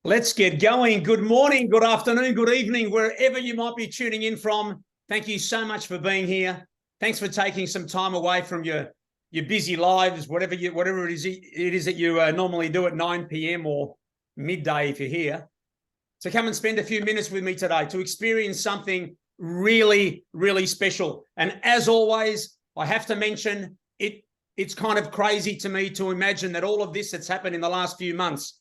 Let's get going. Good morning, good afternoon, good evening, wherever you might be tuning in from. Thank you so much for being here. Thanks for taking some time away from your busy lives, whatever it is that you normally do at 9 p.m. or midday if you're here, to come and spend a few minutes with me today to experience something really, really special. And as always, I have to mention it's kind of crazy to me to imagine that all of this that's happened in the last few months,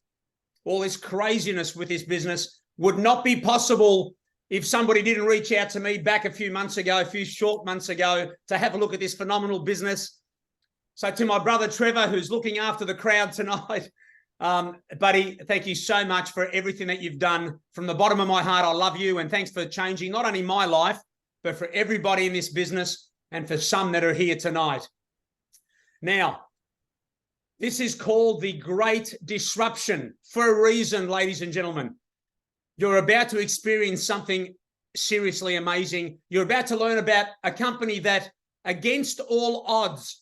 all this craziness with this business, would not be possible if somebody didn't reach out to me back a few short months ago, to have a look at this phenomenal business. So to my brother Trevor, who's looking after the crowd tonight, buddy, thank you so much for everything that you've done. From the bottom of my heart, I love you, and thanks for changing not only my life, but for everybody in this business and for some that are here tonight. Now, this is called the Great Disruption for a reason, ladies and gentlemen. You're about to experience something seriously amazing. You're about to learn about a company that, against all odds,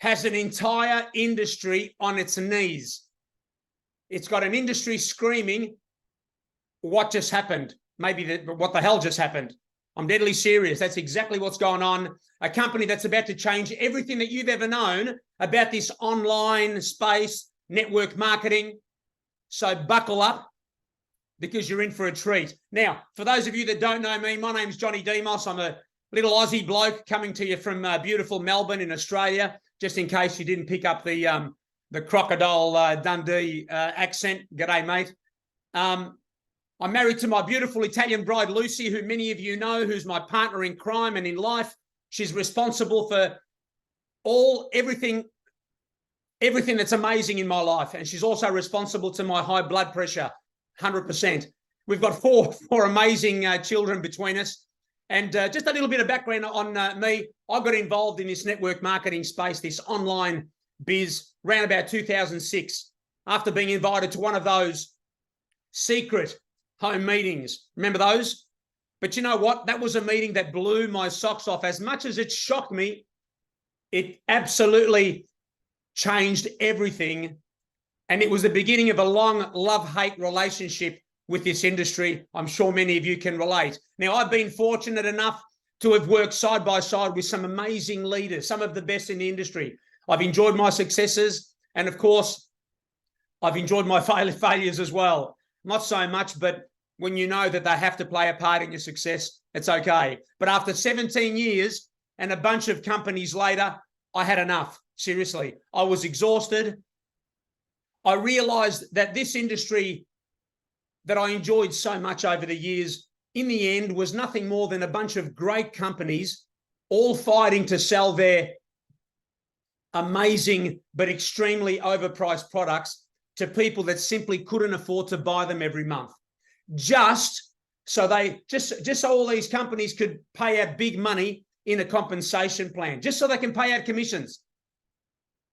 has an entire industry on its knees. It's got an industry screaming, what just happened? What the hell just happened? I'm deadly serious. That's exactly what's going on. A company that's about to change everything that you've ever known about this online space, network marketing. So buckle up, because you're in for a treat. Now, for those of you that don't know me, my name's Johnny Demos. I'm a little Aussie bloke coming to you from beautiful Melbourne in Australia, just in case you didn't pick up the Crocodile Dundee accent. G'day, mate. I'm married to my beautiful Italian bride, Lucy, who many of you know, who's my partner in crime and in life. She's responsible for everything that's amazing in my life. And she's also responsible to my high blood pressure, 100%. We've got four amazing children between us. And just a little bit of background on me. I got involved in this network marketing space, this online biz, around about 2006, after being invited to one of those secret home meetings. Remember those? But you know what? That was a meeting that blew my socks off. As much as it shocked me, it absolutely changed everything. And it was the beginning of a long love-hate relationship with this industry. I'm sure many of you can relate. Now, I've been fortunate enough to have worked side by side with some amazing leaders, some of the best in the industry. I've enjoyed my successes. And of course, I've enjoyed my failures as well. Not so much, but when you know that they have to play a part in your success, it's okay. But after 17 years and a bunch of companies later, I had enough. Seriously, I was exhausted. I realized that this industry that I enjoyed so much over the years, in the end, was nothing more than a bunch of great companies all fighting to sell their amazing but extremely overpriced products to people that simply couldn't afford to buy them every month. Just so all these companies could pay out big money in a compensation plan, just so they can pay out commissions.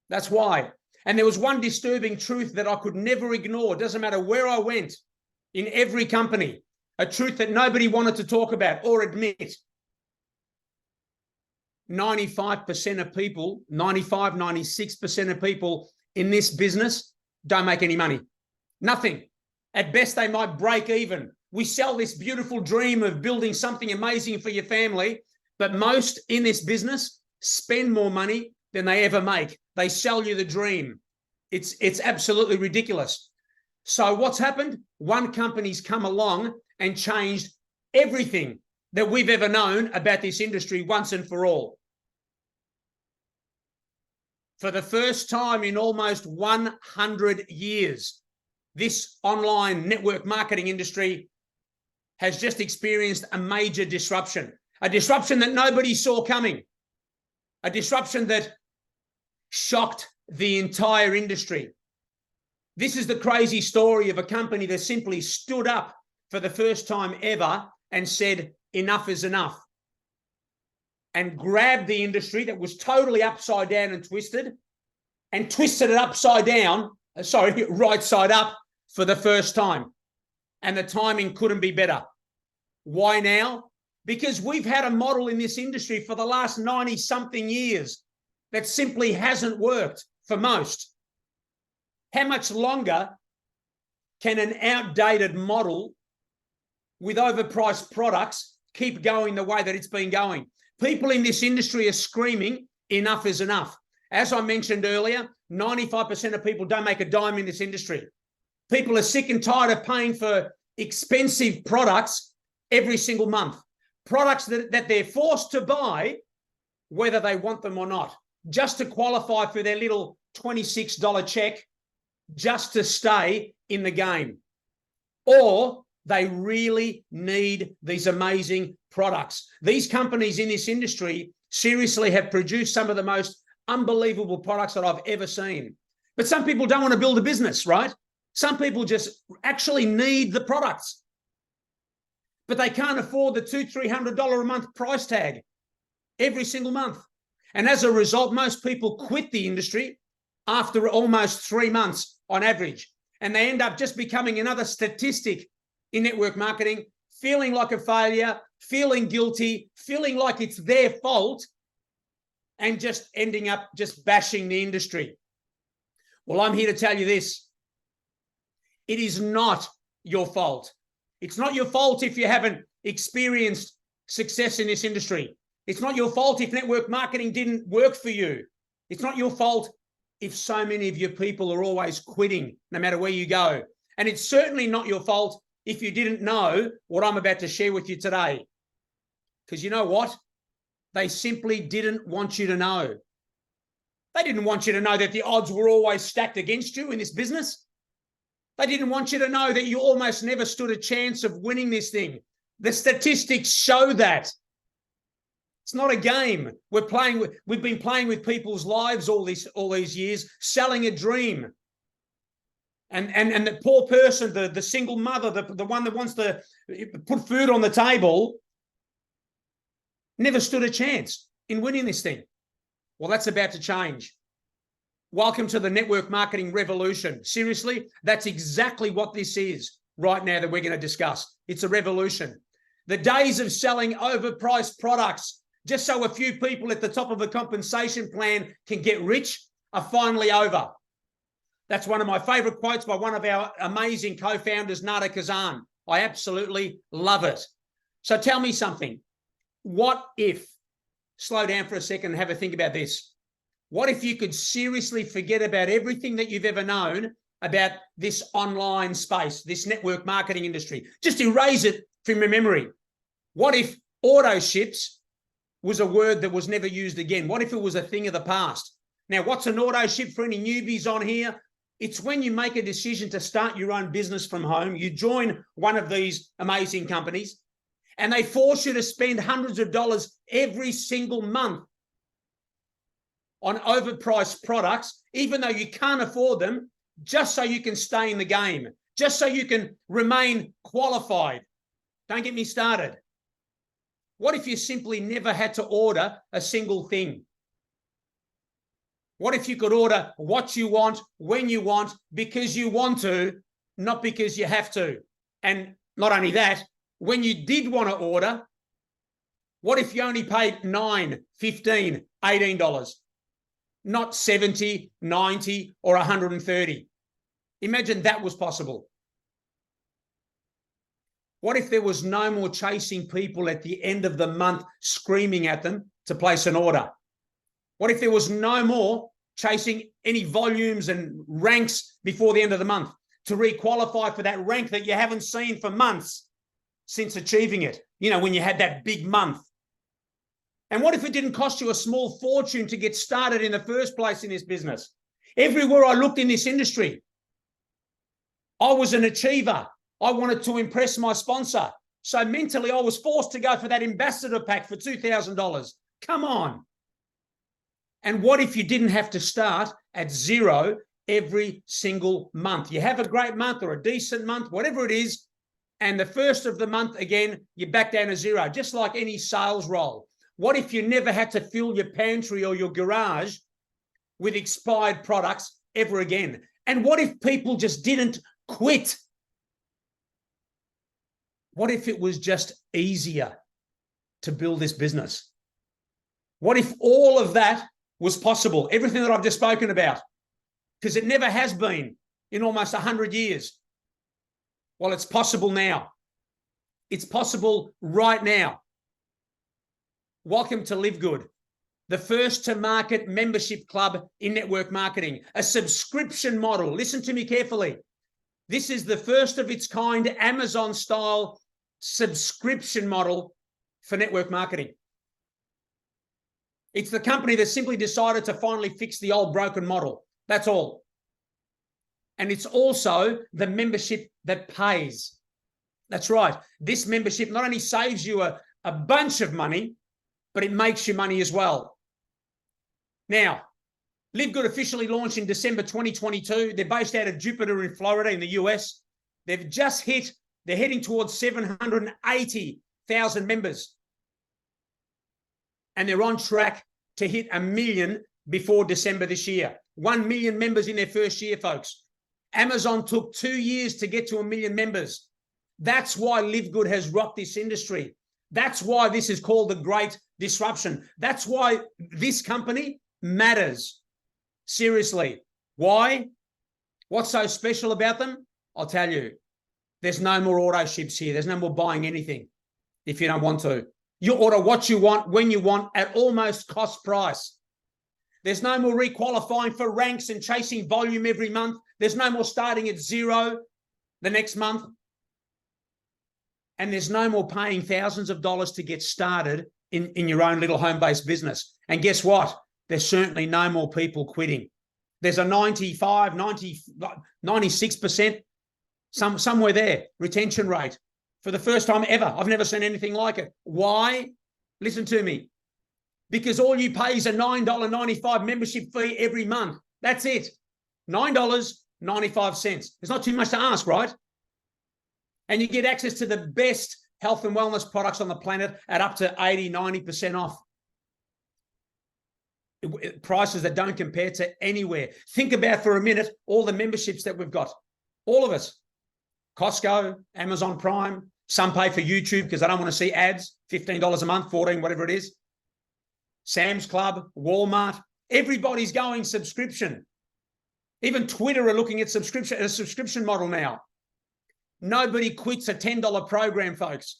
That's why. And there was one disturbing truth that I could never ignore. It doesn't matter where I went, in every company, a truth that nobody wanted to talk about or admit. 95% of people, 96% of people in this business don't make any money. Nothing. At best, they might break even. We sell this beautiful dream of building something amazing for your family, but most in this business spend more money than they ever make. They sell you the dream. It's absolutely ridiculous. So what's happened? One company's come along and changed everything that we've ever known about this industry once and for all. For the first time in almost 100 years, this online network marketing industry has just experienced a major disruption, a disruption that nobody saw coming, a disruption that shocked the entire industry. This is the crazy story of a company that simply stood up for the first time ever and said, enough is enough, and grabbed the industry that was totally upside down and twisted it upside down, right side up for the first time. And the timing couldn't be better. Why now? Because we've had a model in this industry for the last 90-something years that simply hasn't worked for most. How much longer can an outdated model with overpriced products keep going the way that it's been going? People in this industry are screaming, enough is enough. As I mentioned earlier, 95% of people don't make a dime in this industry. People are sick and tired of paying for expensive products every single month. Products that they're forced to buy, whether they want them or not, just to qualify for their little $26 check, just to stay in the game. Or they really need these amazing products. These companies in this industry seriously have produced some of the most unbelievable products that I've ever seen. But some people don't want to build a business, right? Some people just actually need the products, but they can't afford the $200-300 a month price tag every single month. And as a result, most people quit the industry after almost 3 months on average. And they end up just becoming another statistic in network marketing, feeling like a failure, feeling guilty, feeling like it's their fault, and just ending up just bashing the industry. Well, I'm here to tell you this. It is not your fault. It's not your fault if you haven't experienced success in this industry. It's not your fault if network marketing didn't work for you. It's not your fault if so many of your people are always quitting, no matter where you go. And it's certainly not your fault if you didn't know what I'm about to share with you today. Because you know what? They simply didn't want you to know. They didn't want you to know that the odds were always stacked against you in this business. They didn't want you to know that you almost never stood a chance of winning this thing. The statistics show that. It's not a game. We've been playing with people's lives all these years, selling a dream. And the poor person, the single mother, the one that wants to put food on the table, never stood a chance in winning this thing. Well, that's about to change. Welcome to the network marketing revolution. Seriously, that's exactly what this is right now that we're going to discuss. It's a revolution. The days of selling overpriced products just so a few people at the top of a compensation plan can get rich are finally over. That's one of my favorite quotes by one of our amazing co-founders, Nada Kazan. I absolutely love it. So tell me something. What if, slow down for a second and have a think about this. What if you could seriously forget about everything that you've ever known about this online space, this network marketing industry? Just erase it from your memory. What if auto ships was a word that was never used again? What if it was a thing of the past? Now, what's an auto ship for any newbies on here? It's when you make a decision to start your own business from home. You join one of these amazing companies and they force you to spend hundreds of dollars every single month on overpriced products, even though you can't afford them, just so you can stay in the game, just so you can remain qualified. Don't get me started. What if you simply never had to order a single thing? What if you could order what you want, when you want, because you want to, not because you have to? And not only that, when you did want to order, what if you only paid $9, $15, $18? Not 70, 90, or 130. Imagine that was possible. What if there was no more chasing people at the end of the month screaming at them to place an order? What if there was no more chasing any volumes and ranks before the end of the month to re-qualify for that rank that you haven't seen for months since achieving it? You know, when you had that big month. And what if it didn't cost you a small fortune to get started in the first place in this business? Everywhere I looked in this industry, I was an achiever. I wanted to impress my sponsor. So mentally, I was forced to go for that ambassador pack for $2,000. Come on. And what if you didn't have to start at zero every single month? You have a great month or a decent month, whatever it is, and the first of the month, again, you're back down to zero, just like any sales role. What if you never had to fill your pantry or your garage with expired products ever again? And what if people just didn't quit? What if it was just easier to build this business? What if all of that was possible? Everything that I've just spoken about, because it never has been in almost 100 years. Well, it's possible now. It's possible right now. Welcome to LiveGood, the first to market membership club in network marketing, a subscription model. Listen to me carefully. This is the first of its kind Amazon-style subscription model for network marketing. It's the company that simply decided to finally fix the old broken model. That's all. And it's also the membership that pays. That's right. This membership not only saves you a bunch of money, but it makes you money as well. Now, LiveGood officially launched in December 2022. They're based out of Jupiter in Florida in the US. They've just hit, they're heading towards 780,000 members. And they're on track to hit 1 million before December this year. 1 million members in their first year, folks. Amazon took 2 years to get to 1 million members. That's why LiveGood has rocked this industry. That's why this is called the Great Disruption. That's why this company matters. Seriously. Why? What's so special about them? I'll tell you. There's no more auto ships here. There's no more buying anything if you don't want to. You order what you want, when you want, at almost cost price. There's no more requalifying for ranks and chasing volume every month. There's no more starting at zero the next month. And there's no more paying thousands of dollars to get started in your own little home-based business. And guess what? There's certainly no more people quitting. There's a 95, 90, 96%, somewhere there, retention rate. For the first time ever. I've never seen anything like it. Why? Listen to me. Because all you pay is a $9.95 membership fee every month. That's it. $9.95. It's not too much to ask, right? And you get access to the best health and wellness products on the planet at up to 80, 90% off. Prices that don't compare to anywhere. Think about for a minute all the memberships that we've got. All of us. Costco, Amazon Prime, some pay for YouTube because they don't want to see ads, $15 a month, $14, whatever it is. Sam's Club, Walmart, everybody's going subscription. Even Twitter are looking at a subscription model now. Nobody quits a $10 program, folks,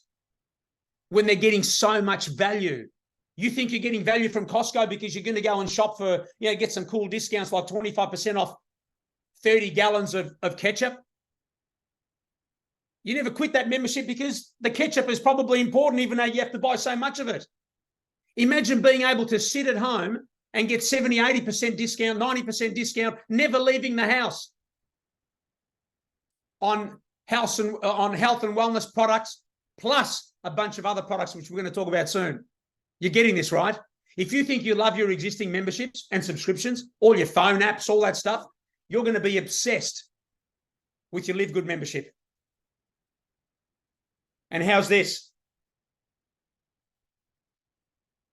when they're getting so much value. You think you're getting value from Costco because you're going to go and shop for, get some cool discounts like 25% off 30 gallons of ketchup. You never quit that membership because the ketchup is probably important, even though you have to buy so much of it. Imagine being able to sit at home and get 70, 80% discount, 90% discount, never leaving the house on health and wellness products, plus a bunch of other products, which we're going to talk about soon. You're getting this, right? If you think you love your existing memberships and subscriptions, all your phone apps, all that stuff, you're going to be obsessed with your LiveGood membership. And how's this?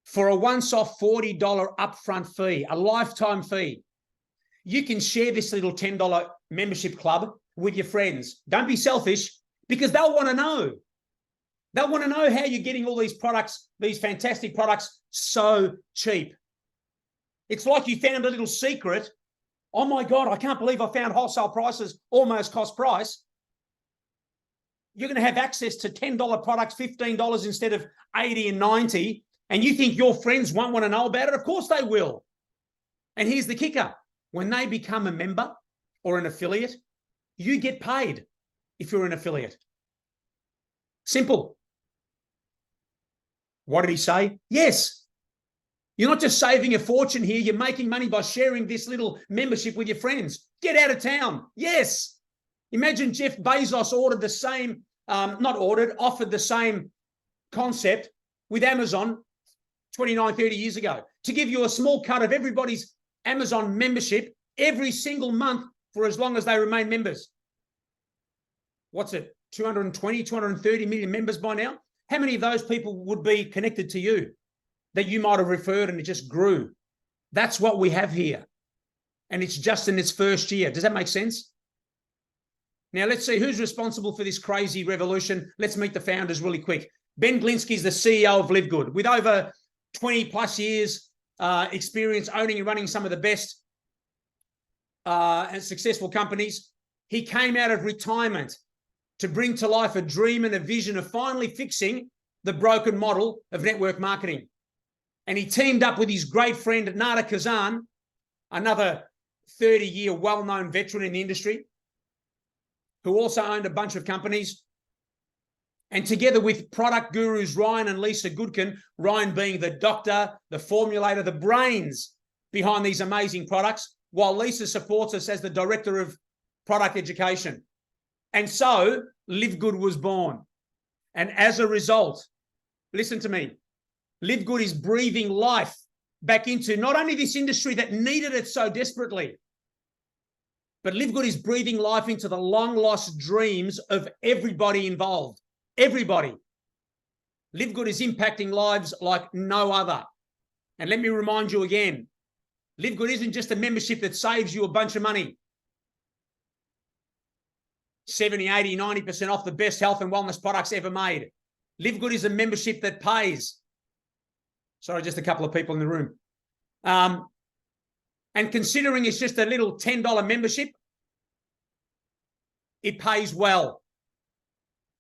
For a once-off $40 upfront fee, a lifetime fee, you can share this little $10 membership club with your friends. Don't be selfish, because they'll want to know. They'll want to know how you're getting all these products, these fantastic products, so cheap. It's like you found a little secret. Oh my God, I can't believe I found wholesale prices almost cost price. You're going to have access to $10 products, $15 instead of $80 and $90, and you think your friends won't want to know about it? Of course they will. And here's the kicker. When they become a member or an affiliate, you get paid if you're an affiliate. Simple. What did he say? Yes. You're not just saving a fortune here. You're making money by sharing this little membership with your friends. Get out of town. Yes. Imagine Jeff Bezos ordered the same, offered the same concept with Amazon 29, 30 years ago to give you a small cut of everybody's Amazon membership every single month for as long as they remain members. What's it? 220, 230 million members by now? How many of those people would be connected to you that you might have referred and it just grew? That's what we have here. And it's just in its first year. Does that make sense? Now, let's see who's responsible for this crazy revolution. Let's meet the founders really quick. Ben Glinsky is the CEO of LiveGood with over 20 plus years experience owning and running some of the best and successful companies. He came out of retirement to bring to life a dream and a vision of finally fixing the broken model of network marketing. And he teamed up with his great friend, Nada Kazan, another 30-year well-known veteran in the industry, who also owned a bunch of companies. And together with product gurus Ryan and Lisa Goodkin, Ryan being the doctor, the formulator, the brains behind these amazing products, while Lisa supports us as the director of product education. And so LiveGood was born. And as a result, listen to me, LiveGood is breathing life back into not only this industry that needed it so desperately, but LiveGood is breathing life into the long-lost dreams of everybody involved. Everybody. LiveGood is impacting lives like no other. And let me remind you again, LiveGood isn't just a membership that saves you a bunch of money. 70, 80, 90% off the best health and wellness products ever made. LiveGood is a membership that pays. Sorry, just a couple of people in the room. And considering it's just a little $10 membership, it pays well,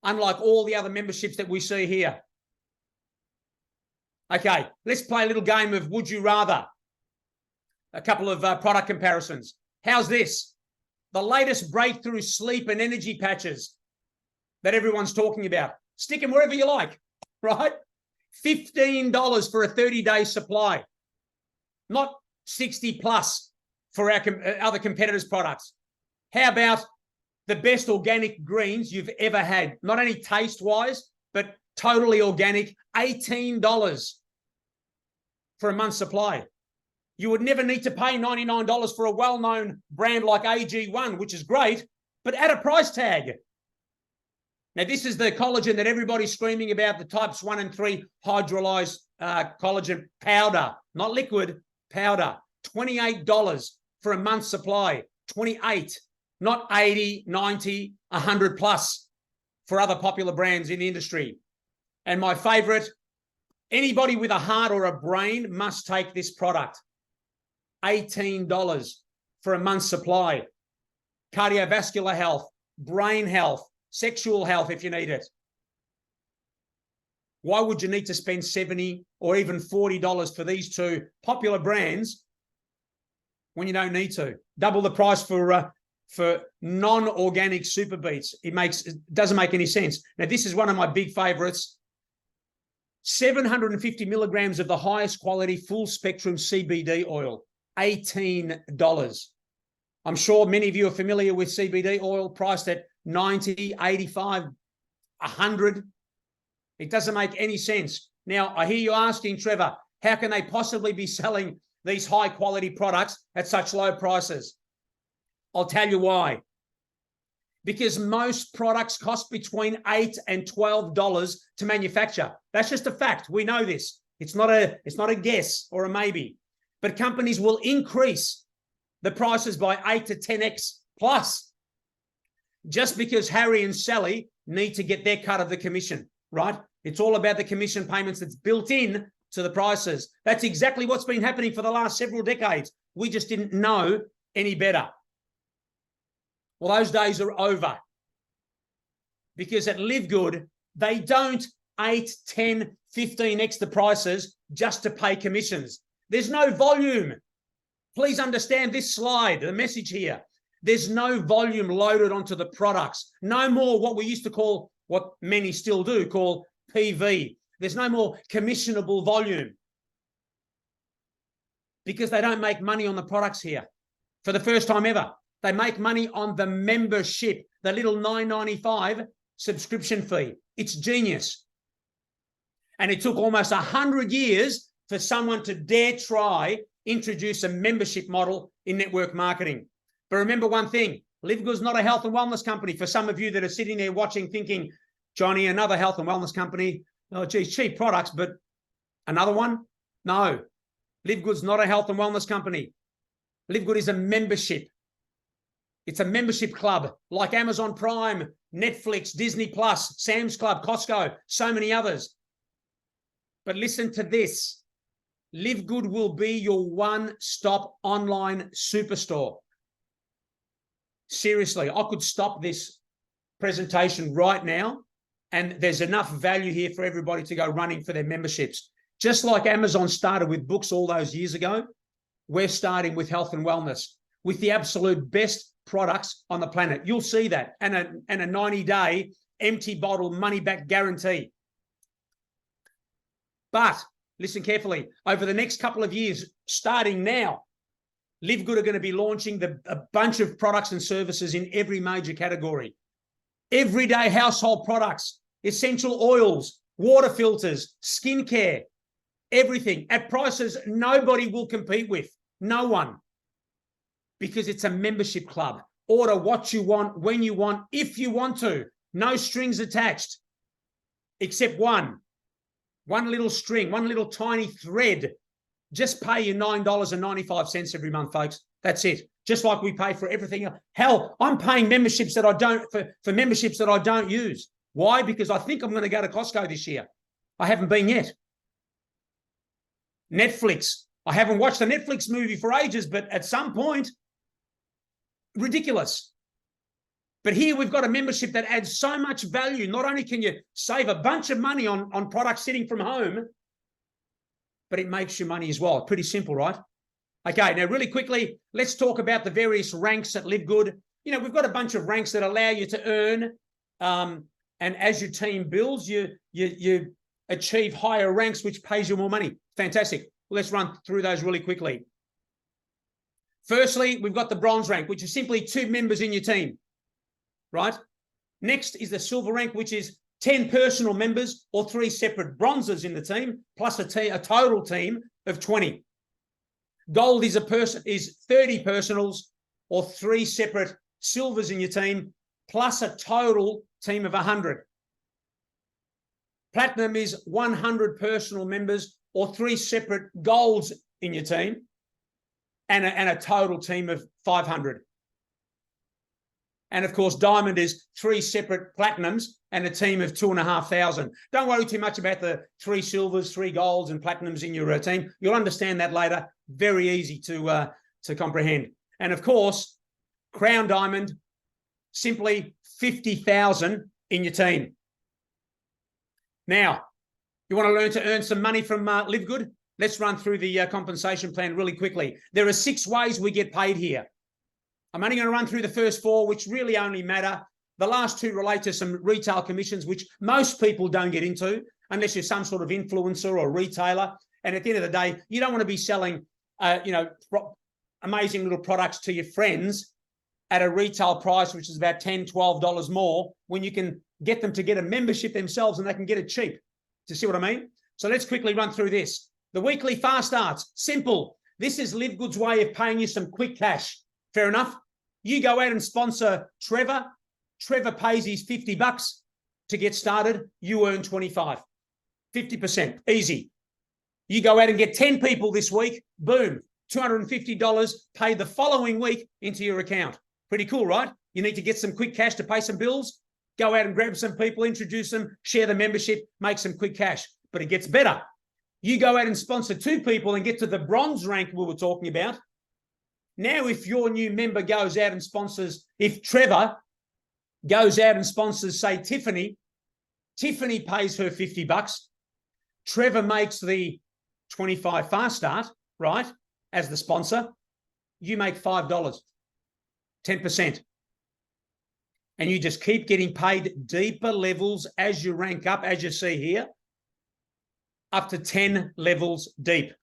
unlike all the other memberships that we see here. Okay, let's play a little game of Would You Rather. A couple of product comparisons. How's this? The latest breakthrough sleep and energy patches that everyone's talking about. Stick them wherever you like, right? $15 for a 30-day supply, not 60 plus for our other competitors' products. How about the best organic greens you've ever had? Not only taste-wise, but totally organic, $18 for a month's supply. You would never need to pay $99 for a well-known brand like AG1, which is great, but at a price tag. Now, this is the collagen that everybody's screaming about, the types 1 and 3 hydrolyzed collagen powder, not liquid, powder. $28 for a month's supply. 28, not 80, 90, 100 plus for other popular brands in the industry. And my favorite, anybody with a heart or a brain must take this product. $18 for a month's supply. Cardiovascular health, brain health, sexual health if you need it. Why would you need to spend $70 or even $40 for these two popular brands when you don't need to? Double the price for non-organic super beats. It doesn't make any sense. Now, this is one of my big favorites. 750 milligrams of the highest quality full spectrum CBD oil. $18. I'm sure many of you are familiar with CBD oil priced at 90, 85, 100. It doesn't make any sense. Now, I hear you asking, Trevor, how can they possibly be selling these high quality products at such low prices? I'll tell you why. Because most products cost between $8 and $12 to manufacture. That's just a fact. We know this. It's not a guess or a maybe. But companies will increase the prices by 8 to 10x plus just because Harry and Sally need to get their cut of the commission, right? It's all about the commission payments that's built in to the prices. That's exactly what's been happening for the last several decades. We just didn't know any better. Well, those days are over because at LiveGood, they don't 8, 10, 15x the prices just to pay commissions. There's no volume. Please understand this slide, the message here. There's no volume loaded onto the products. No more what we used to call, what many still do, call PV. There's no more commissionable volume because they don't make money on the products here for the first time ever. They make money on the membership, the little $9.95 subscription fee. It's genius. And it took almost 100 years for someone to dare try introduce a membership model in network marketing. But remember one thing, LiveGood's not a health and wellness company. For some of you that are sitting there watching thinking, Johnny, another health and wellness company, oh, geez, cheap products, but another one? No, LiveGood's not a health and wellness company. LiveGood is a membership. It's a membership club like Amazon Prime, Netflix, Disney Plus, Sam's Club, Costco, so many others. But listen to this. LiveGood will be your one-stop online superstore. Seriously, I could stop this presentation right now, and there's enough value here for everybody to go running for their memberships. Just like Amazon started with books all those years ago, we're starting with health and wellness, with the absolute best products on the planet. You'll see that, and a 90-day empty bottle money-back guarantee. But listen carefully, over the next couple of years, starting now, LiveGood are going to be launching a bunch of products and services in every major category. Everyday household products, essential oils, water filters, skincare, everything at prices nobody will compete with. No one. Because it's a membership club. Order what you want, when you want, if you want to. No strings attached. Except one little string, one little tiny thread. Just pay your $9.95 every month, folks. That's it. Just like we pay for everything else. Hell, I'm paying memberships that I don't for memberships that I don't use. Why? Because I think I'm going to go to Costco this year. I haven't been yet. Netflix. I haven't watched a Netflix movie for ages, but at some point, ridiculous. But here we've got a membership that adds so much value. Not only can you save a bunch of money on products sitting from home, but it makes you money as well. Pretty simple, right? Okay, now really quickly, let's talk about the various ranks at LiveGood. You know, we've got a bunch of ranks that allow you to earn, and as your team builds, you achieve higher ranks, which pays you more money. Fantastic. Let's run through those really quickly. Firstly, we've got the bronze rank, which is simply 2 members in your team, right? Next is the silver rank, which is 10 personal members or 3 separate bronzes in the team, plus a total team of 20. Gold is 30 personals or 3 separate silvers in your team, plus a total team of 100. Platinum is 100 personal members or 3 separate golds in your team, and a total team of 500. And of course, diamond is 3 separate platinums and a team of 2,500. Don't worry too much about the 3 silvers, 3 golds and platinums in your team. You'll understand that later. Very easy to comprehend. And of course, crown diamond, simply 50,000 in your team. Now, you want to learn to earn some money from LiveGood? Let's run through the compensation plan really quickly. There are 6 ways we get paid here. I'm only going to run through the first 4, which really only matter. The last 2 relate to some retail commissions, which most people don't get into unless you're some sort of influencer or retailer. And at the end of the day, you don't want to be selling, amazing little products to your friends at a retail price, which is about $10, $12 more, when you can get them to get a membership themselves and they can get it cheap. Do you see what I mean? So let's quickly run through this. The weekly fast starts, simple. This is LiveGood's way of paying you some quick cash. Fair enough. You go out and sponsor Trevor. Trevor pays his $50 to get started. You earn 25, 50%, easy. You go out and get 10 people this week. Boom, $250 paid the following week into your account. Pretty cool, right? You need to get some quick cash to pay some bills. Go out and grab some people, introduce them, share the membership, make some quick cash. But it gets better. You go out and sponsor 2 people and get to the bronze rank we were talking about. Now, if your new member goes out and sponsors, if Trevor goes out and sponsors, say, Tiffany, Tiffany pays her $50. Trevor makes the 25 fast start, right, as the sponsor. You make $5, 10%. And you just keep getting paid deeper levels as you rank up, as you see here, up to 10 levels deep.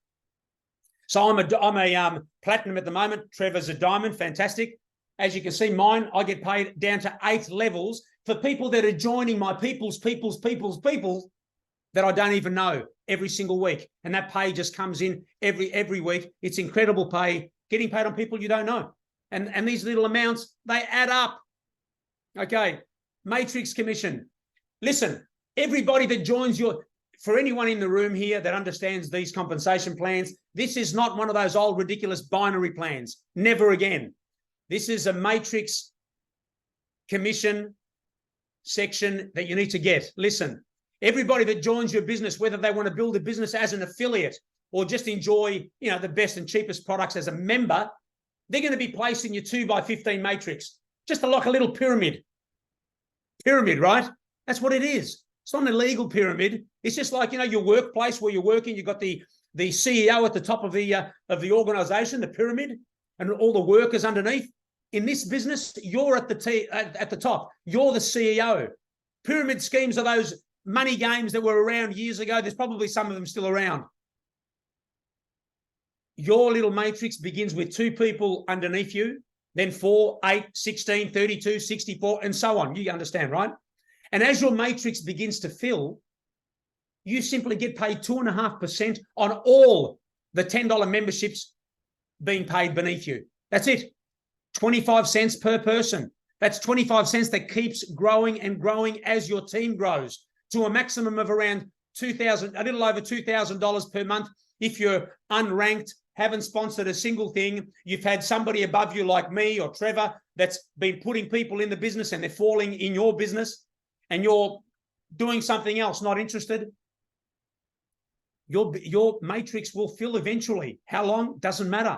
So I'm a platinum at the moment. Trevor's a diamond, fantastic. As you can see, mine, I get paid down to 8 levels for people that are joining my peoples that I don't even know every single week. And that pay just comes in every week. It's incredible pay, getting paid on people you don't know. And these little amounts, they add up. Okay, matrix commission. Listen, everybody that joins for anyone in the room here that understands these compensation plans, this is not one of those old ridiculous binary plans. Never again. This is a matrix commission section that you need to get. Listen, everybody that joins your business, whether they want to build a business as an affiliate or just enjoy, the best and cheapest products as a member, they're going to be placed in your 2x15 matrix, just like a little pyramid. pyramid, right? That's what it is. It's not an illegal pyramid. It's just like, your workplace where you're working, you've got the CEO at the top of the organization, the pyramid, and all the workers underneath. In this business, you're at the top. You're the CEO. Pyramid schemes are those money games that were around years ago. There's probably some of them still around. Your little matrix begins with 2 people underneath you, then 4, 8, 16, 32, 64, and so on. You understand, right? And as your matrix begins to fill, you simply get paid 2.5% on all the $10 memberships being paid beneath you. That's it. 25 cents per person. That's 25 cents that keeps growing and growing as your team grows to a maximum of around $2,000, a little over $2,000 per month. If you're unranked, haven't sponsored a single thing, you've had somebody above you like me or Trevor that's been putting people in the business and they're falling in your business and you're doing something else, not interested, your matrix will fill eventually. How long? Doesn't matter.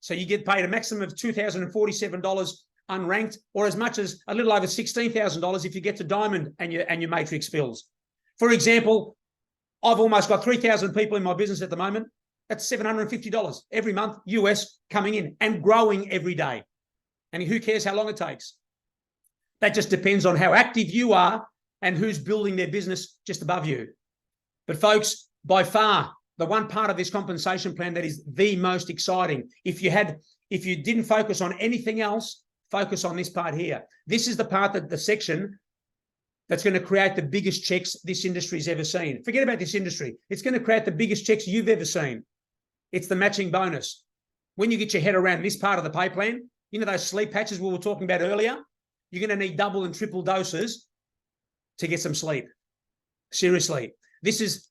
So you get paid a maximum of $2,047 unranked, or as much as a little over $16,000 if you get to diamond and your matrix fills. For example, I've almost got 3,000 people in my business at the moment. That's $750 every month, US, coming in and growing every day. And who cares how long it takes? That just depends on how active you are and who's building their business just above you. But folks, by far, the one part of this compensation plan that is the most exciting, if you didn't focus on anything else, focus on this part here. This is the part that the section that's going to create the biggest checks this industry's ever seen. Forget about this industry. It's going to create the biggest checks you've ever seen. It's the matching bonus. When you get your head around this part of the pay plan, those sleep patches we were talking about earlier, you're going to need double and triple doses to get some sleep. Seriously. This is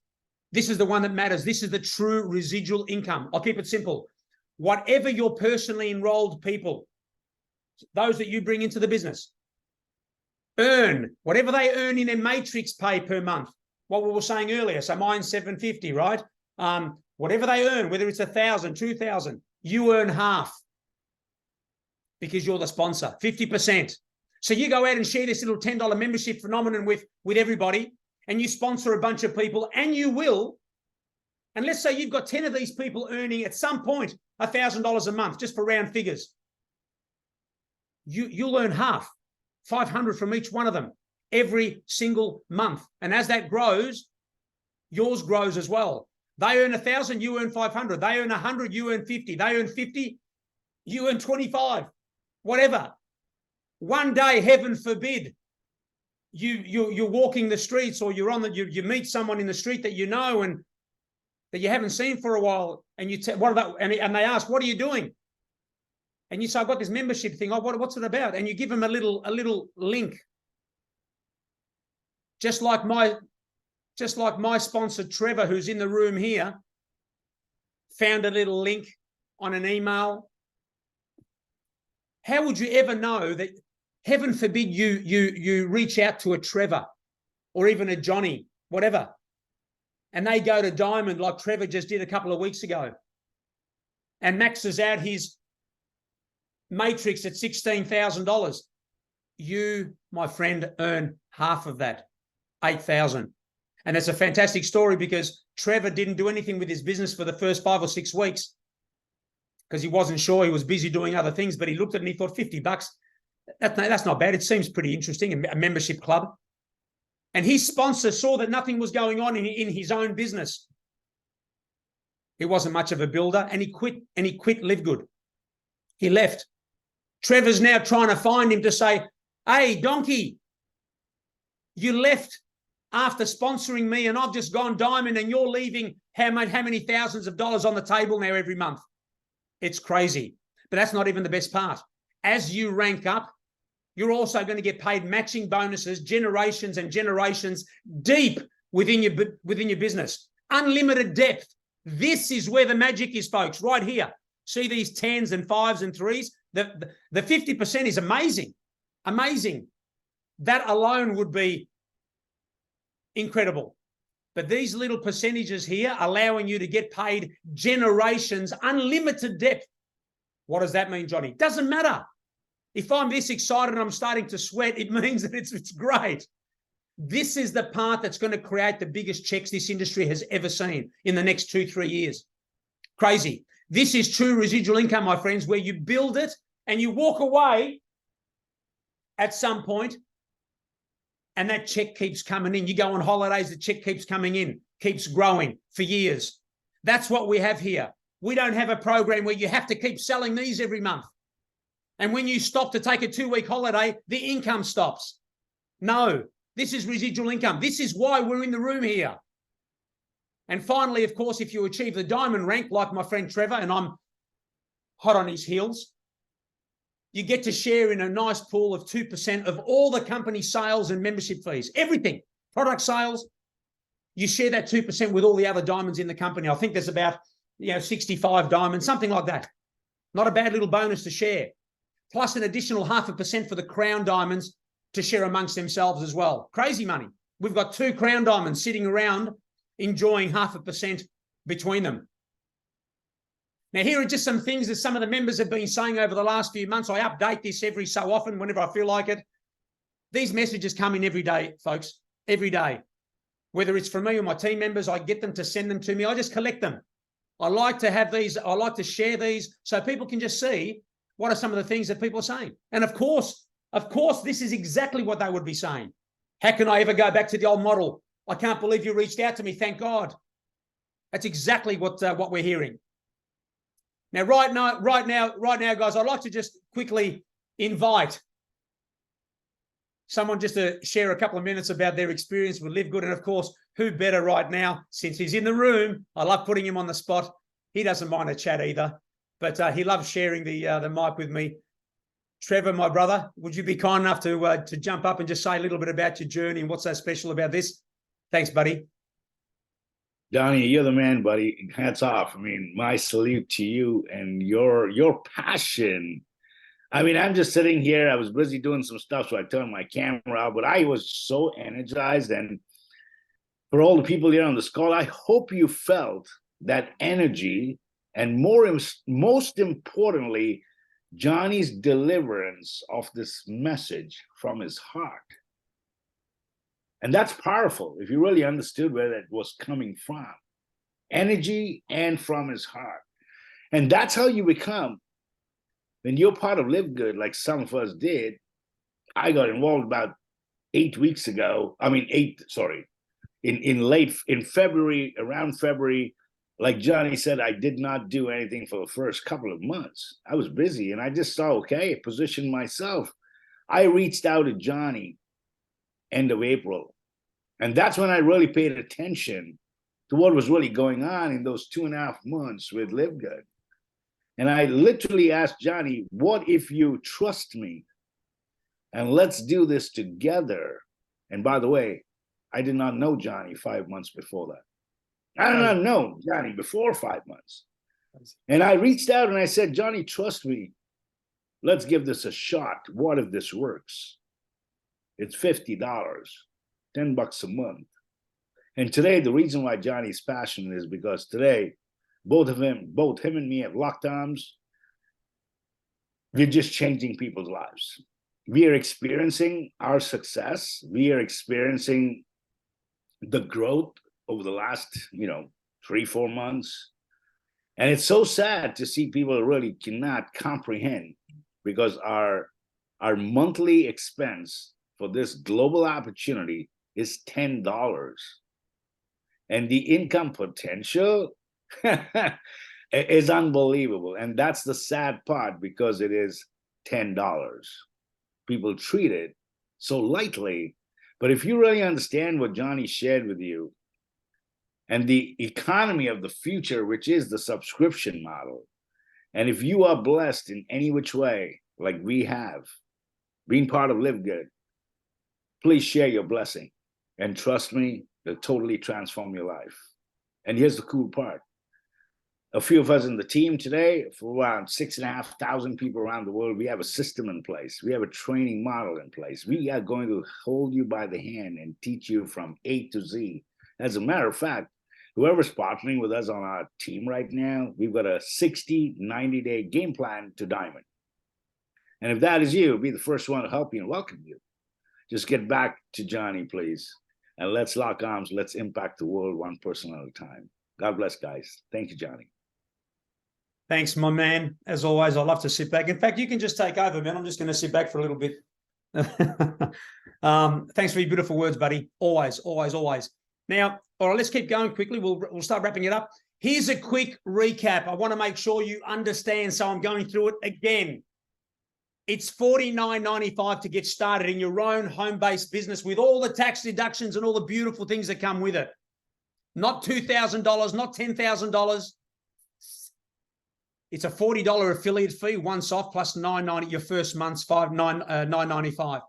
the one that matters. This is the true residual income. I'll keep it simple. Whatever your personally enrolled people, those that you bring into the business, earn, whatever they earn in their matrix pay per month, what we were saying earlier. So mine's $750, right? Whatever they earn, whether it's $1,000, $2,000, you earn half because you're the sponsor, 50%. So you go out and share this little $10 membership phenomenon with everybody, and you sponsor a bunch of people, and you will. And let's say you've got 10 of these people earning at some point $1,000 a month, just for round figures. You'll earn half, 500 from each one of them every single month. And as that grows, yours grows as well. They earn 1,000, you earn 500. They earn 100, you earn 50. They earn 50, you earn 25. Whatever. One day, heaven forbid, you're walking the streets, or you meet someone in the street that you know and that you haven't seen for a while, and and they ask, "What are you doing?" And you say, "I've got this membership thing. Oh, what's it about?" And you give them a little link. Just like my sponsor Trevor, who's in the room here, found a little link on an email. How would you ever know that? Heaven forbid you reach out to a Trevor or even a Johnny, whatever, and they go to diamond like Trevor just did a couple of weeks ago and maxes out his matrix at $16,000. You, my friend, earn half of that, $8,000. And it's a fantastic story because Trevor didn't do anything with his business for the first 5 or 6 weeks because he wasn't sure. He was busy doing other things, but he looked at it and he thought, $50. That's not bad. It seems pretty interesting, a membership club. And his sponsor saw that nothing was going on in his own business. He wasn't much of a builder, and he quit LiveGood. He left. Trevor's now trying to find him to say, "Hey, donkey, you left after sponsoring me and I've just gone diamond and you're leaving how many thousands of dollars on the table now every month?" It's crazy. But that's not even the best part. As you rank up, you're also going to get paid matching bonuses, generations and generations deep within your business. Unlimited depth. This is where the magic is, folks, right here. See these 10s and 5s and 3s? The 50% is amazing. Amazing. That alone would be incredible. But these little percentages here allowing you to get paid generations, unlimited depth. What does that mean, Johnny? Doesn't matter. If I'm this excited and I'm starting to sweat, it means that it's great. This is the part that's going to create the biggest checks this industry has ever seen in the next 2-3 years. Crazy. This is true residual income, my friends, where you build it and you walk away at some point and that check keeps coming in. You go on holidays, the check keeps coming in, keeps growing for years. That's what we have here. We don't have a program where you have to keep selling these every month. And when you stop to take a 2-week holiday, the income stops. No, this is residual income. This is why we're in the room here. And finally, of course, if you achieve the diamond rank, like my friend Trevor, and I'm hot on his heels, you get to share in a nice pool of 2% of all the company sales and membership fees. Everything, product sales, you share that 2% with all the other diamonds in the company. I think there's about 65 diamonds, something like that. Not a bad little bonus to share. Plus an additional 0.5% for the crown diamonds to share amongst themselves as well. Crazy money. We've got 2 crown diamonds sitting around enjoying 0.5% between them. Now, here are just some things that some of the members have been saying over the last few months. I update this every so often whenever I feel like it. These messages come in every day, folks, every day. Whether it's from me or my team members, I get them to send them to me. I just collect them. I like to have these. I like to share these so people can just see what are some of the things that people are saying. And of course, this is exactly what they would be saying. How can I ever go back to the old model? I can't believe you reached out to me. Thank God. That's exactly what we're hearing. Now, right now, guys, I'd like to just quickly invite someone just to share a couple of minutes about their experience with LiveGood. And of course, who better right now, since he's in the room? I love putting him on the spot. He doesn't mind a chat either, but he loves sharing the mic with me. Trevor, my brother, would you be kind enough to jump up and just say a little bit about your journey and what's so special about this? Thanks, buddy. Donnie, you're the man, buddy. Hats off. I mean, my salute to you and your passion. I mean, I'm just sitting here. I was busy doing some stuff, so I turned my camera out, but I was so energized. And for all the people here on this call, I hope you felt that energy, and most importantly, Johnny's deliverance of this message from his heart. And that's powerful if you really understood where that was coming from. Energy and from his heart. And that's how you become. When you're part of LiveGood, like some of us did. I got involved about 8 weeks ago. In February, around February, like Johnny said, I did not do anything for the first couple of months. I was busy and I just saw, okay, positioned myself. I reached out to Johnny end of April. And that's when I really paid attention to what was really going on in those 2.5 months with LiveGood. And I literally asked Johnny, what if you trust me? And let's do this together. And by the way, I did not know Johnny 5 months before that. I did not know Johnny before 5 months. And I reached out and I said, Johnny, trust me. Let's give this a shot. What if this works? It's $50, $10 a month. And today, the reason why Johnny's passionate is because today, both him and me have locked arms. We're just changing people's lives. We are experiencing our success. We are experiencing the growth over the last, 3-4 months. And it's so sad to see people really cannot comprehend, because our monthly expense for this global opportunity is $10. And the income potential is unbelievable. And that's the sad part, because it is $10. People treat it so lightly. But if you really understand what Johnny shared with you and the economy of the future, which is the subscription model, and if you are blessed in any which way, like we have, being part of LiveGood, please share your blessing. And trust me, it'll totally transform your life. And here's the cool part. A few of us in the team today, for around 6,500 people around the world, we have a system in place. We have a training model in place. We are going to hold you by the hand and teach you from A to Z. As a matter of fact, whoever's partnering with us on our team right now, we've got a 60, 90-day game plan to Diamond. And if that is you, be the first one to help you and welcome you. Just get back to Johnny, please. And let's lock arms. Let's impact the world one person at a time. God bless, guys. Thank you, Johnny. Thanks, my man. As always, I love to sit back. In fact, you can just take over, man. I'm just going to sit back for a little bit. Thanks for your beautiful words, buddy. Always, always, always. Now, all right, let's keep going quickly. We'll start wrapping it up. Here's a quick recap. I want to make sure you understand, so I'm going through it again. It's $49.95 to get started in your own home-based business with all the tax deductions and all the beautiful things that come with it. Not $2,000, not $10,000. It's a $40 affiliate fee, once off, plus $9.90. Your first month's $9.95.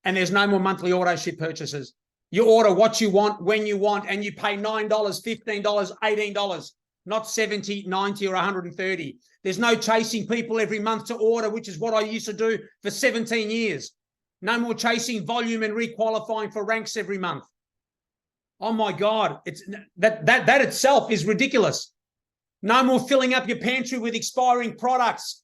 And there's no more monthly auto ship purchases. You order what you want, when you want, and you pay $9, $15, $18, not $70, $90, or $130. There's no chasing people every month to order, which is what I used to do for 17 years. No more chasing volume and requalifying for ranks every month. Oh my God, it's that itself is ridiculous. No more filling up your pantry with expiring products.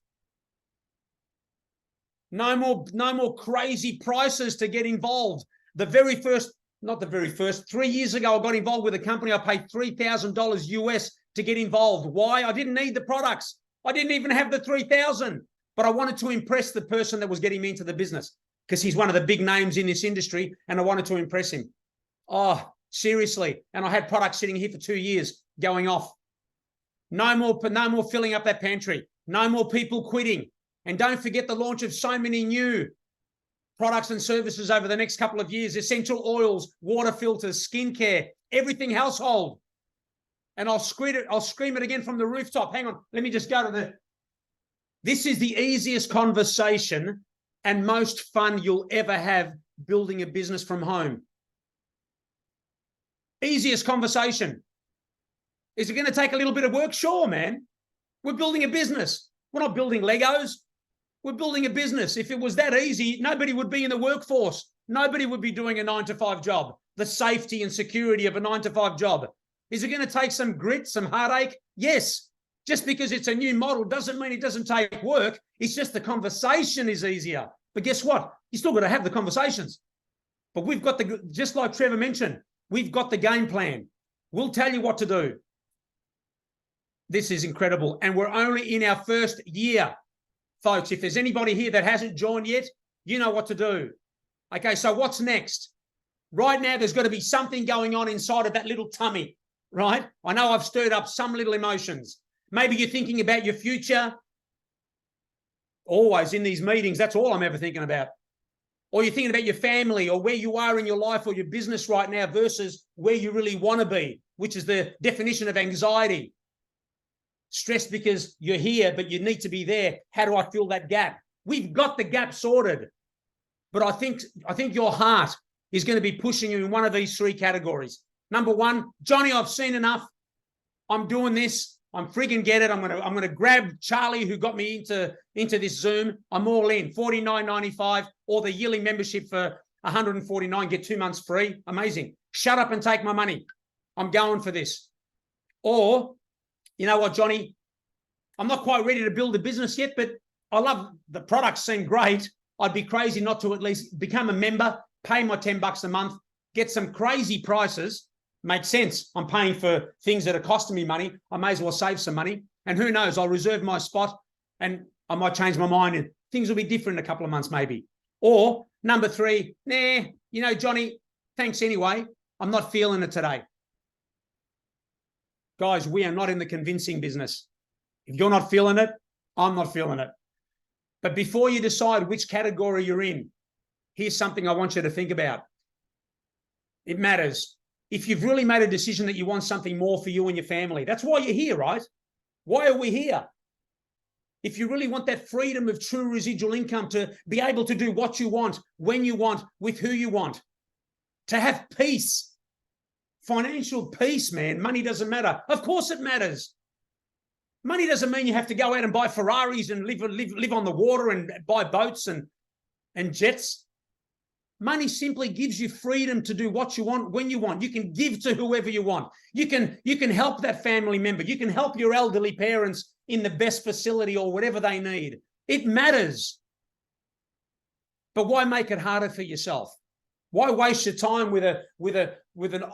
No more crazy prices to get involved. The very first, not the very first, 3 years ago, I got involved with a company. I paid $3,000 US to get involved. Why? I didn't need the products. I didn't even have the 3,000, but I wanted to impress the person that was getting me into the business because he's one of the big names in this industry, and I wanted to impress him. Oh, seriously. And I had products sitting here for 2 years going off. No more filling up that pantry. No more people quitting. And don't forget the launch of so many new products and services over the next couple of years: essential oils, water filters, skincare, everything household. And I'll scream it again from the rooftop. Hang on, let me just go to the... This is the easiest conversation and most fun you'll ever have building a business from home. Easiest conversation. Is it going to take a little bit of work? Sure, man. We're building a business. We're not building Legos. We're building a business. If it was that easy, nobody would be in the workforce. Nobody would be doing a 9-to-5 job. The safety and security of a 9-to-5 job. Is it going to take some grit, some heartache? Yes. Just because it's a new model doesn't mean it doesn't take work. It's just the conversation is easier. But guess what? You still got to have the conversations. But we've got just like Trevor mentioned, we've got the game plan. We'll tell you what to do. This is incredible. And we're only in our first year, folks. If there's anybody here that hasn't joined yet, you know what to do. Okay, so what's next? Right now, there's got to be something going on inside of that little tummy, right? I know I've stirred up some little emotions. Maybe you're thinking about your future. Always in these meetings, that's all I'm ever thinking about. Or you're thinking about your family or where you are in your life or your business right now versus where you really want to be, which is the definition of anxiety. Stressed because you're here, but you need to be there. How do I fill that gap? We've got the gap sorted. But I think your heart is going to be pushing you in one of these three categories. Number one, Johnny, I've seen enough. I'm doing this. I'm frigging get it. I'm gonna grab Charlie, who got me into this Zoom. I'm all in. $49.95 or the yearly membership for $149. Get 2 months free. Amazing. Shut up and take my money. I'm going for this. Or, you know what, Johnny? I'm not quite ready to build a business yet, but I love the products. Seem great. I'd be crazy not to at least become a member, pay my $10 a month, get some crazy prices. Makes sense. I'm paying for things that are costing me money. I may as well save some money. And who knows, I'll reserve my spot and I might change my mind and things will be different in a couple of months maybe. Or number three, nah, you know, Johnny, thanks anyway. I'm not feeling it today. Guys, we are not in the convincing business. If you're not feeling it, I'm not feeling it. But before you decide which category you're in, here's something I want you to think about. It matters. If you've really made a decision that you want something more for you and your family, that's why you're here, right? Why are we here? If you really want that freedom of true residual income to be able to do what you want, when you want, with who you want, to have peace, financial peace, man. Money doesn't matter. Of course it matters. Money doesn't mean you have to go out and buy Ferraris and live on the water and buy boats and jets. Money simply gives you freedom to do what you want, when you want. You can give to whoever you want. You can help that family member. You can help your elderly parents in the best facility or whatever they need. It matters. But why make it harder for yourself? Why waste your time with an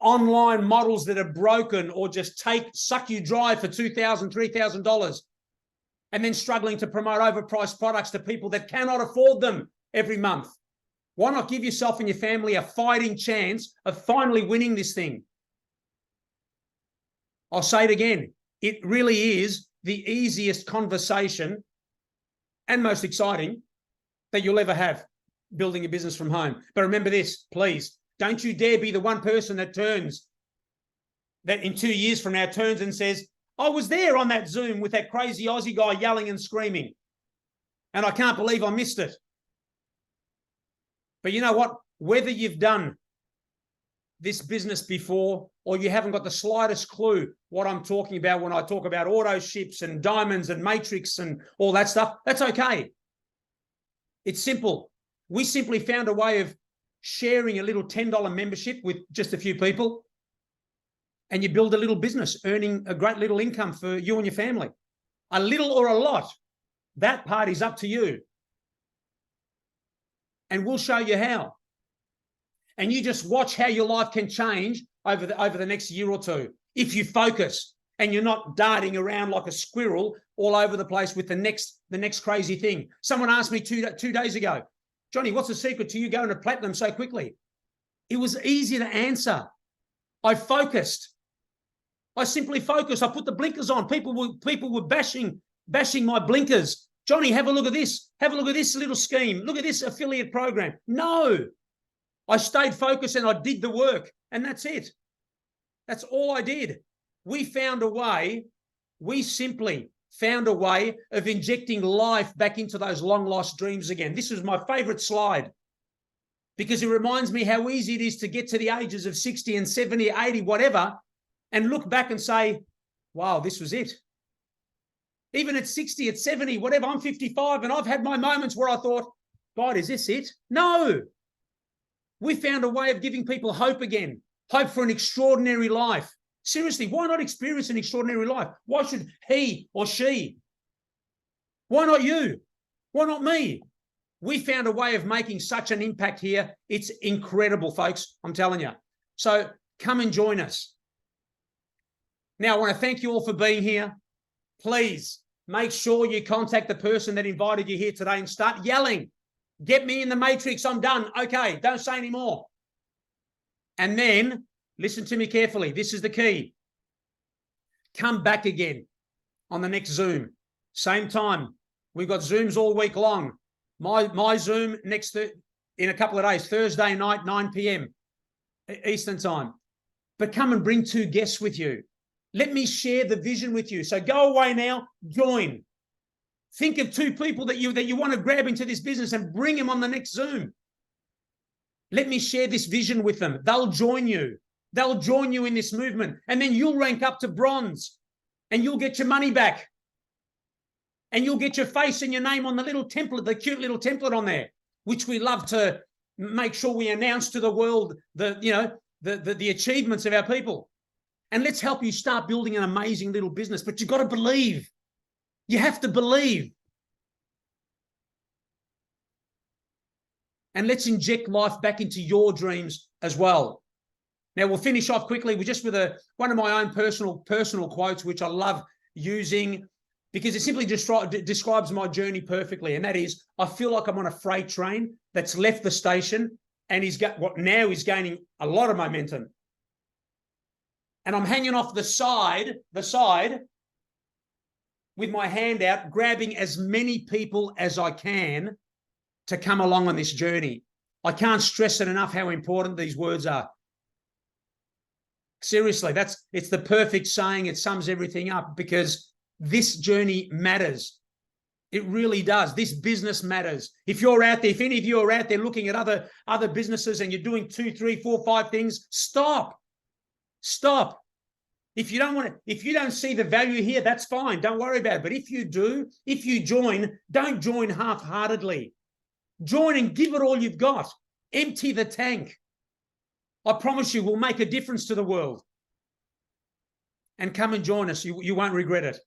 online models that are broken or just suck you dry for $2,000, $3,000 and then struggling to promote overpriced products to people that cannot afford them every month? Why not give yourself and your family a fighting chance of finally winning this thing? I'll say it again. It really is the easiest conversation and most exciting that you'll ever have, building a business from home. But remember this, please, don't you dare be the one person that in 2 years from now turns and says, I was there on that Zoom with that crazy Aussie guy yelling and screaming, and I can't believe I missed it. But you know what? Whether you've done this business before or you haven't got the slightest clue what I'm talking about when I talk about auto ships and diamonds and matrix and all that stuff, that's okay. It's simple. We simply found a way of sharing a little $10 membership with just a few people, and you build a little business, earning a great little income for you and your family. A little or a lot, that part is up to you. And we'll show you how. And you just watch how your life can change over the next year or two if you focus and you're not darting around like a squirrel all over the place with the next crazy thing. Someone asked me two days ago, Johnny, what's the secret to you going to platinum so quickly? It was easy to answer. I focused. I simply focused. I put the blinkers on. People were bashing my blinkers. Johnny, have a look at this. Have a look at this little scheme. Look at this affiliate program. No. I stayed focused and I did the work, and that's it. That's all I did. We simply found a way of injecting life back into those long lost dreams again. This is my favorite slide because it reminds me how easy it is to get to the ages of 60 and 70, 80, whatever, and look back and say, wow, this was it. Even at 60, at 70, whatever, I'm 55 and I've had my moments where I thought, God, is this it? No. We found a way of giving people hope again, hope for an extraordinary life. Seriously, why not experience an extraordinary life? Why should he or she? Why not you? Why not me? We found a way of making such an impact here. It's incredible, folks, I'm telling you. So come and join us. Now, I want to thank you all for being here. Please make sure you contact the person that invited you here today and start yelling. Get me in the matrix. I'm done. Okay, don't say any more. And then listen to me carefully. This is the key. Come back again on the next Zoom. Same time. We've got Zooms all week long. My Zoom in a couple of days, Thursday night, 9 p.m. Eastern time. But come and bring 2 guests with you. Let me share the vision with you. So go away now, join. Think of 2 people that you want to grab into this business and bring them on the next Zoom. Let me share this vision with them. They'll join you. They'll join you in this movement. And then you'll rank up to bronze and you'll get your money back. And you'll get your face and your name on the little template, the cute little template on there, which we love to make sure we announce to the world the achievements of our people. And let's help you start building an amazing little business. But you've got to believe. You have to believe. And let's inject life back into your dreams as well. Now, we'll finish off quickly with one of my own personal quotes, which I love using because it simply describes my journey perfectly. And that is, I feel like I'm on a freight train that's left the station and now is gaining a lot of momentum. And I'm hanging off the side with my hand out, grabbing as many people as I can to come along on this journey. I can't stress it enough how important these words are. Seriously, it's the perfect saying. It sums everything up because this journey matters. It really does. This business matters. If you're out there, if any of you are out there looking at other businesses and you're doing 2, 3, 4, 5 things, stop. If you don't see the value here, that's fine. Don't worry about it. But if you do, if you join, don't join half-heartedly. Join and give it all you've got. Empty the tank. I promise you, we'll make a difference to the world. And come and join us. You won't regret it.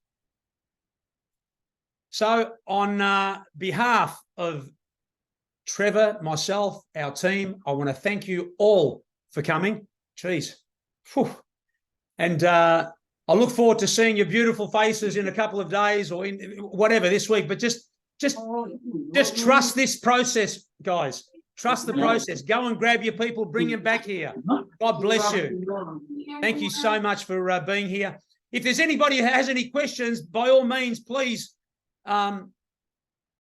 So on behalf of Trevor, myself, our team, I want to thank you all for coming. Jeez. Whew. And I look forward to seeing your beautiful faces in a couple of days or in whatever this week. But just trust this process, guys. Trust the process. Go and grab your people, bring them back here. God bless you. Thank you so much for being here. If there's anybody who has any questions, by all means, please